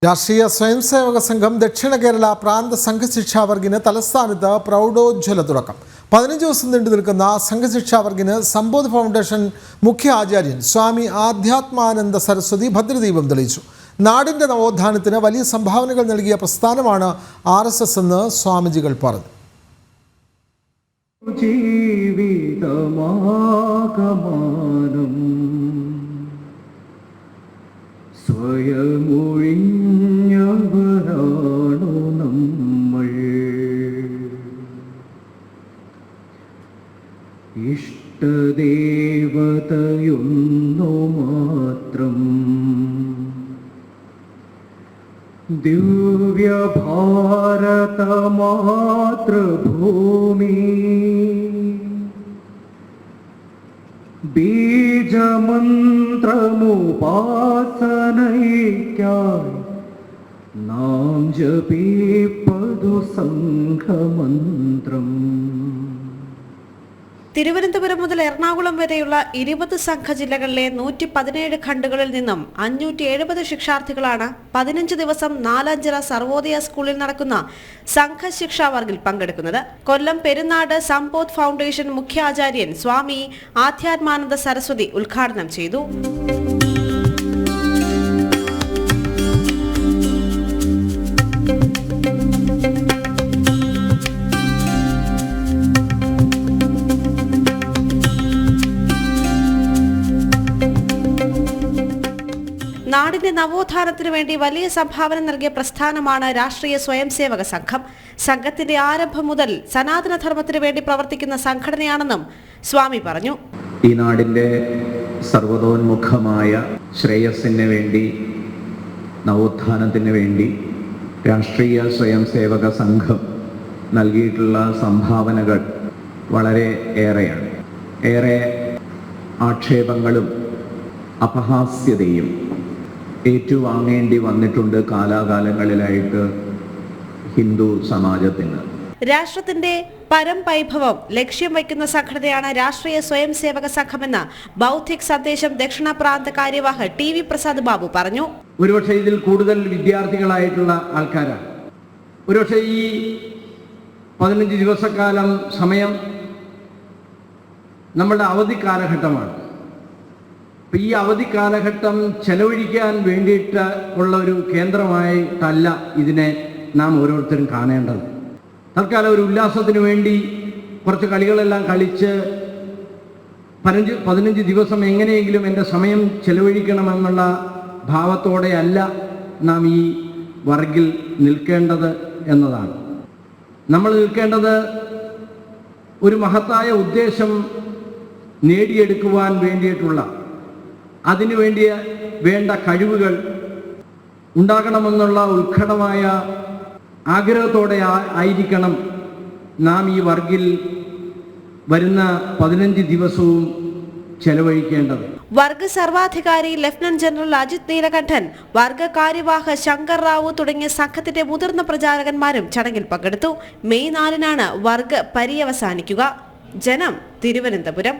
രാഷ്ട്രീയ സ്വയംസേവക സംഘം ദക്ഷിണ കേരള പ്രാന്ത സംഘശിക്ഷാവർഗിന് തലസ്ഥാനത്ത് പ്രൗഢോജ്വല തുടക്കം. 15 ദിവസം നീണ്ടു നിൽക്കുന്ന സംഘശിക്ഷാവർഗിന് സമ്പോധ് ഫൗണ്ടേഷൻ മുഖ്യ ആചാര്യൻ സ്വാമി ആധ്യാത്മാനന്ദ സരസ്വതി ഭദ്രദീപം തെളിയിച്ചു. നാടിൻ്റെ നവോത്ഥാനത്തിന് വലിയ സംഭാവനകൾ നൽകിയ പ്രസ്ഥാനമാണ് RSS എന്ന് സ്വാമിജികൾ പറഞ്ഞു. സ്വയമൊഴിഞ്ഞവരാണു നമ്മൾ, ഇഷ്ടദേവതയൊന്നു മാത്രം, ദിവ്യഭാരത മാതൃഭൂമി, ബീജമന്ത്രമുപാസനയ്ക്കായി നാം ജപിപ്പതു സംഘമന്ത്രം. തിരുവനന്തപുരം മുതൽ എറണാകുളം വരെയുള്ള 20 സംഘ ജില്ലകളിലെ 117 ഖണ്ഡുകളിൽ നിന്നും 570 ശിക്ഷാർത്ഥികളാണ് 15 ദിവസം നാലഞ്ചിറ സർവോദയ സ്കൂളിൽ നടക്കുന്ന സംഘശിക്ഷാവർഗിൽ പങ്കെടുക്കുന്നത്. കൊല്ലം പെരുന്നാട് സമ്പോധ് ഫൗണ്ടേഷൻ മുഖ്യാചാര്യൻ സ്വാമി ആധ്യാത്മാനന്ദ സരസ്വതി ഉദ്ഘാടനം ചെയ്തു. നാടിന്റെ നവോത്ഥാനത്തിനു വേണ്ടി വലിയ സംഭാവന നൽകിയ പ്രസ്ഥാനമാണ് രാഷ്ട്രീയ സ്വയംസേവക സംഘം. സംഘത്തിന്റെ ആരംഭം മുതൽ സനാതനധർമ്മത്തിനു വേണ്ടി പ്രവർത്തിക്കുന്ന സംഘടനയാണെന്നും സ്വാമി പറഞ്ഞു. ഈ നാടിന്റെ സർവതോന്മുഖമായ ശ്രേയസ്സിന് വേണ്ടി, നവോത്ഥാനത്തിന് വേണ്ടി രാഷ്ട്രീയ സ്വയംസേവക സംഘം നൽകിയിട്ടുള്ള സംഭാവനകൾ വളരെ ഏറെയാണ്. ഏറെ ആക്ഷേപങ്ങളും അപഹാസ്യതയും ഏറ്റുവാങ്ങേണ്ടി വന്നിട്ടുണ്ട് കാലാകാലങ്ങളിലായിട്ട് ഹിന്ദു സമാജത്തിന്. രാഷ്ട്രത്തിന്റെ പരംവൈഭവം ലക്ഷ്യം വയ്ക്കുന്ന സംഘടനയാണ് രാഷ്ട്രീയ സ്വയംസേവക സംഘമെന്ന് ബൗദ്ധിക് സന്ദേശം ദക്ഷിണ പ്രാന്ത കാര്യവാഹ TV പ്രസാദ് ബാബു പറഞ്ഞു. ഒരുപക്ഷെ ഇതിൽ കൂടുതൽ വിദ്യാർത്ഥികളായിട്ടുള്ള ആൾക്കാരാണ്. ഒരുപക്ഷെ ഈ 15 ദിവസക്കാലം സമയം നമ്മളുടെ അവധി കാലഘട്ടമാണ്. ഈ അവധി കാലഘട്ടം ചെലവഴിക്കാൻ വേണ്ടിയിട്ട് ഉള്ള ഒരു കേന്ദ്രമായിട്ടല്ല ഇതിനെ നാം ഓരോരുത്തരും കാണേണ്ടത്. തൽക്കാലം ഒരു ഉല്ലാസത്തിന് വേണ്ടി കുറച്ച് കളികളെല്ലാം കളിച്ച് 15 ദിവസം എങ്ങനെയെങ്കിലും എൻ്റെ സമയം ചെലവഴിക്കണമെന്നുള്ള ഭാവത്തോടെ അല്ല നാം ഈ വർഗിൽ നിൽക്കേണ്ടത് എന്നതാണ്. നമ്മൾ നിൽക്കേണ്ടത് ഒരു മഹത്തായ ഉദ്ദേശം നേടിയെടുക്കുവാൻ വേണ്ടിയിട്ടുള്ള, അതിനു വേണ്ട കഴിവുകൾ ഉണ്ടാകണമെന്നുള്ള ഉത്കടമായ ആഗ്രഹത്തോടെ ആയിരിക്കണം നാം ഈ വർഗിൽ വരുന്ന 15 ദിവസവും ചെലവഴിക്കേണ്ടത്. വർഗ സർവാധികാരി ലഫ്റ്റനന്റ് ജനറൽ അജിത് നീലകണ്ഠൻ, വർഗ കാര്യവാഹ ശങ്കർ റാവു തുടങ്ങിയ സംഘത്തിന്റെ മുതിർന്ന പ്രചാരകന്മാരും ചടങ്ങിൽ പങ്കെടുത്തു. മെയ് 4-നാണ് വർഗ പര്യവസാനിക്കുക. ജനം, തിരുവനന്തപുരം.